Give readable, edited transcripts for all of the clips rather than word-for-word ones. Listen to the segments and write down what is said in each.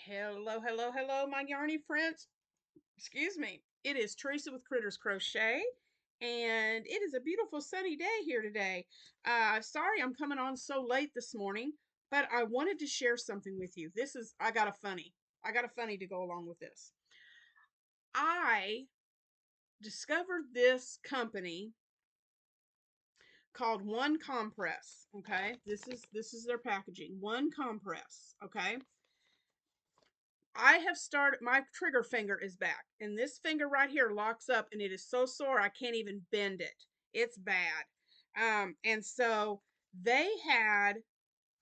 Hello, hello, hello, my yarny friends. Excuse me. It is Teresa with Critters Crochet, and it is a beautiful sunny day here today. Sorry I'm coming on so late this morning, but I wanted to share something with you. I got a funny. I got a funny to go along with this. I discovered this company called One Compress. Okay, this is their packaging. One Compress. Okay, I have started, my trigger finger is back, and this finger right here locks up, and it is so sore I can't even bend it. It's bad. And so they had,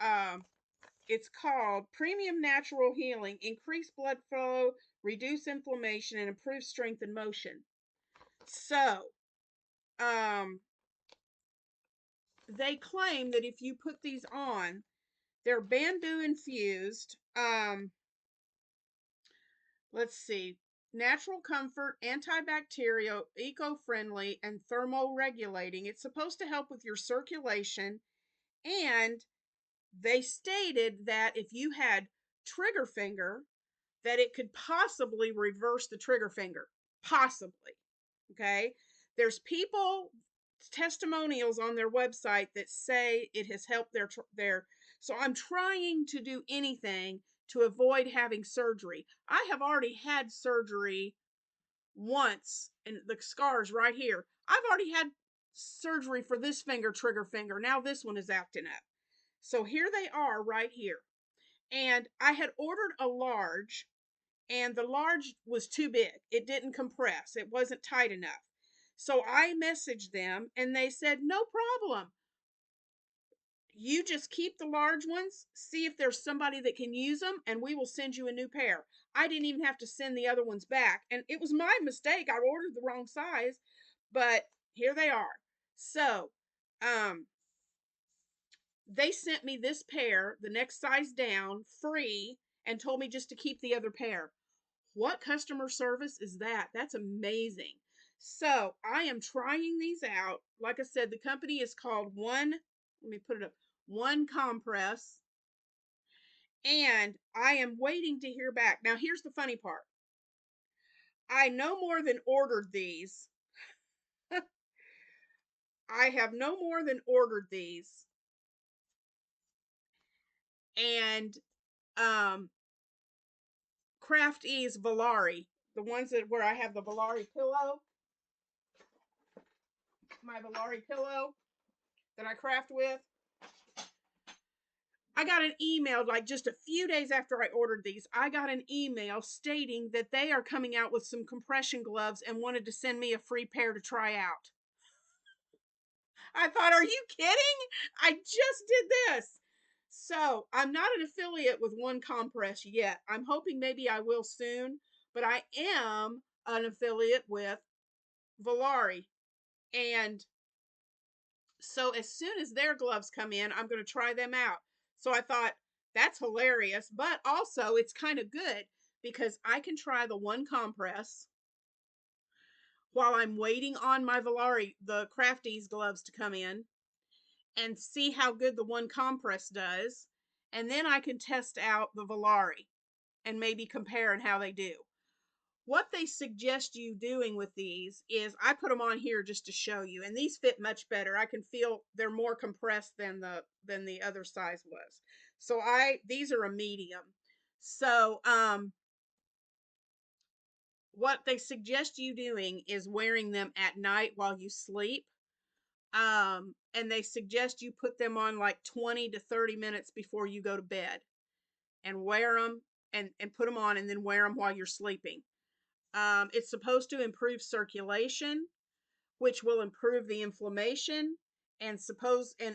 um, it's called Premium Natural Healing, increase blood flow, reduce inflammation, and improve strength and motion. So, um, they claim that if you put these on, they're bamboo infused. Let's see. Natural comfort, antibacterial, eco-friendly, and thermoregulating. It's supposed to help with your circulation. And they stated that if you had trigger finger, that it could possibly reverse the trigger finger. Possibly. Okay. There's people testimonials on their website that say it has helped their. So I'm trying to do anything to avoid having surgery. I have already had surgery once, and the scars right here. I've already had surgery for this finger, trigger finger. Now this one is acting up. So here they are right here. And I had ordered a large, and the large was too big. It didn't compress. It wasn't tight enough. So I messaged them and they said, no problem. You just keep the large ones, see if there's somebody that can use them, and we will send you a new pair. I didn't even have to send the other ones back. And it was my mistake. I ordered the wrong size, but here they are. So, um, they sent me this pair, the next size down, free, and told me just to keep the other pair. What customer service is that? That's amazing. So I am trying these out. Like I said, the company is called let me put it up, One Compress. And I am waiting to hear back. Now, here's the funny part. I no more than ordered these. I have no more than ordered these. And Craft Ease Volari, the ones that where I have the Volari pillow, my Volari pillow that I craft with. I got an email like just a few days after I ordered these. I got an email stating that they are coming out with some compression gloves and wanted to send me a free pair to try out. I thought, are you kidding? I just did this. So I'm not an affiliate with One Compress yet. I'm hoping maybe I will soon, but I am an affiliate with Volari. And so as soon as their gloves come in, I'm going to try them out. So I thought, that's hilarious, but also it's kind of good because I can try the One Compress while I'm waiting on my the Crafties gloves to come in, and see how good the One Compress does. And then I can test out the Volari and maybe compare and how they do. What they suggest you doing with these is, I put them on here just to show you, and these fit much better. I can feel they're more compressed than the other size was. So these are a medium. So what they suggest you doing is wearing them at night while you sleep. And they suggest you put them on like 20 to 30 minutes before you go to bed, and wear them, and put them on and then wear them while you're sleeping. It's supposed to improve circulation, which will improve the inflammation. And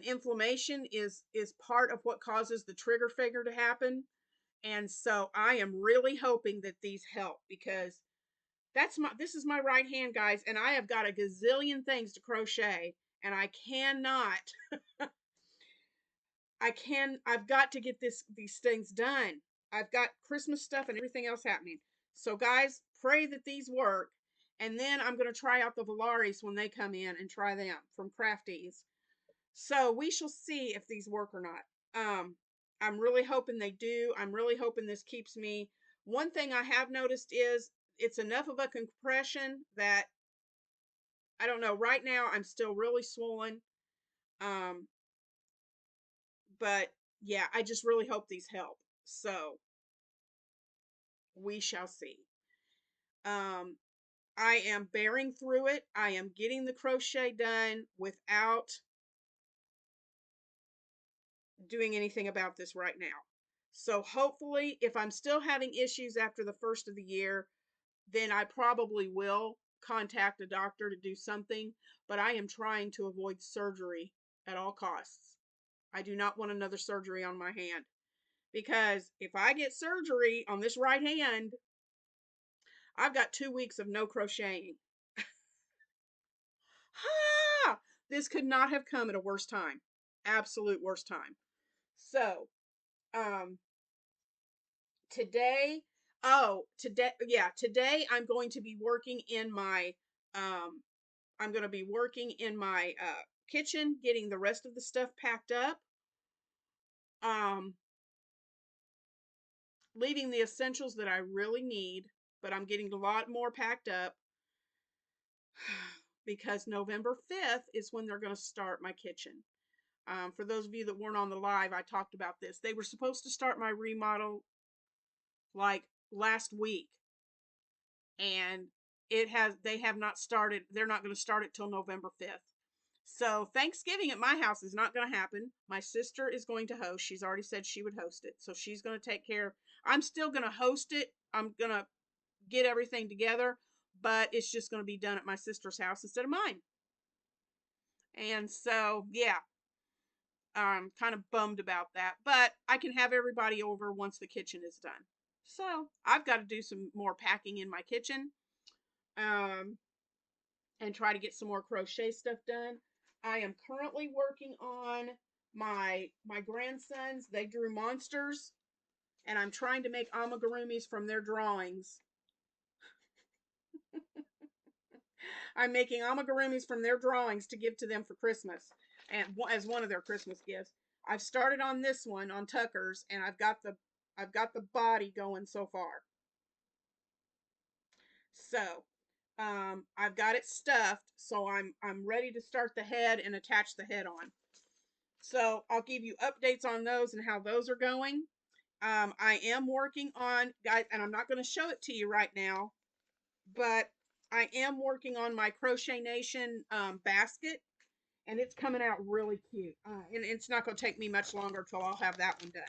inflammation is part of what causes the trigger finger to happen. And so I am really hoping that these help, because this is my right hand, guys, and I have got a gazillion things to crochet, and I've got to get these things done. I've got Christmas stuff and everything else happening. So guys, pray that these work. And then I'm going to try out the Volaris when they come in, and try them from Crafties. So we shall see if these work or not. I'm really hoping they do. I'm really hoping this keeps me. One thing I have noticed is it's enough of a compression that I don't know. Right now, I'm still really swollen. Um, but yeah, I just really hope these help. So we shall see. Um, I am bearing through it. I am getting the crochet done without doing anything about this right now. So hopefully, if I'm still having issues after the first of the year, then I probably will contact a doctor to do something. But I am trying to avoid surgery at all costs. I do not want another surgery on my hand, because if I get surgery on this right hand, I've got 2 weeks of no crocheting. Ha! This could not have come at a worse time. Absolute worst time. So, um, today, today I'm going to be working in my, um, I'm going to be working in my, kitchen, getting the rest of the stuff packed up. Um, Leaving the essentials that I really need, but I'm getting a lot more packed up because November 5th is when they're going to start my kitchen. For those of you that weren't on the live, I talked about this. They were supposed to start my remodel like last week, and they have not started. They're not going to start it till November 5th. So Thanksgiving at my house is not going to happen. My sister is going to host. She's already said she would host it. So she's going to take care. I'm still going to host it. I'm going to get everything together, but it's just going to be done at my sister's house instead of mine. And so, yeah, I'm kind of bummed about that, but I can have everybody over once the kitchen is done. So I've got to do some more packing in my kitchen, um, and try to get some more crochet stuff done. I am currently working on my grandsons. They drew monsters, and I'm trying to make amigurumis from their drawings. I'm making amigurumis from their drawings to give to them for Christmas, and as one of their Christmas gifts. I've started on this one on Tucker's, and I've got the body going so far. So, I've got it stuffed, so I'm ready to start the head and attach the head on. So I'll give you updates on those and how those are going. I am working on, guys, and I'm not going to show it to you right now, but I am working on my Crochet Nation basket, and it's coming out really cute. And it's not going to take me much longer till I'll have that one done.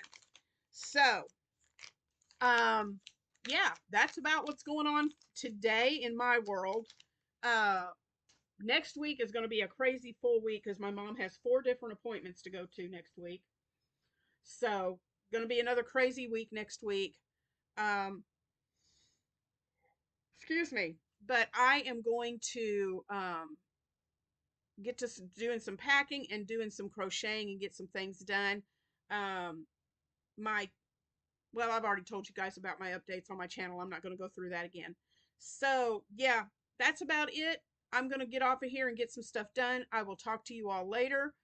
So, um, yeah, that's about what's going on today in my world. Uh, Next week is going to be a crazy full week because my mom has 4 different appointments to go to next week. So, going to be another crazy week next week. Um, Excuse me. But I am going to get to doing some packing and doing some crocheting and get some things done. Um, my well, I've already told you guys about my updates on my channel. I'm not going to go through that again. So, yeah, that's about it. I'm going to get off of here and get some stuff done. I will talk to you all later.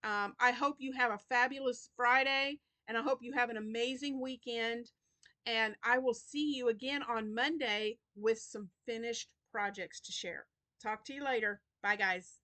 I hope you have a fabulous Friday, and I hope you have an amazing weekend. And I will see you again on Monday with some finished projects to share. Talk to you later. Bye, guys.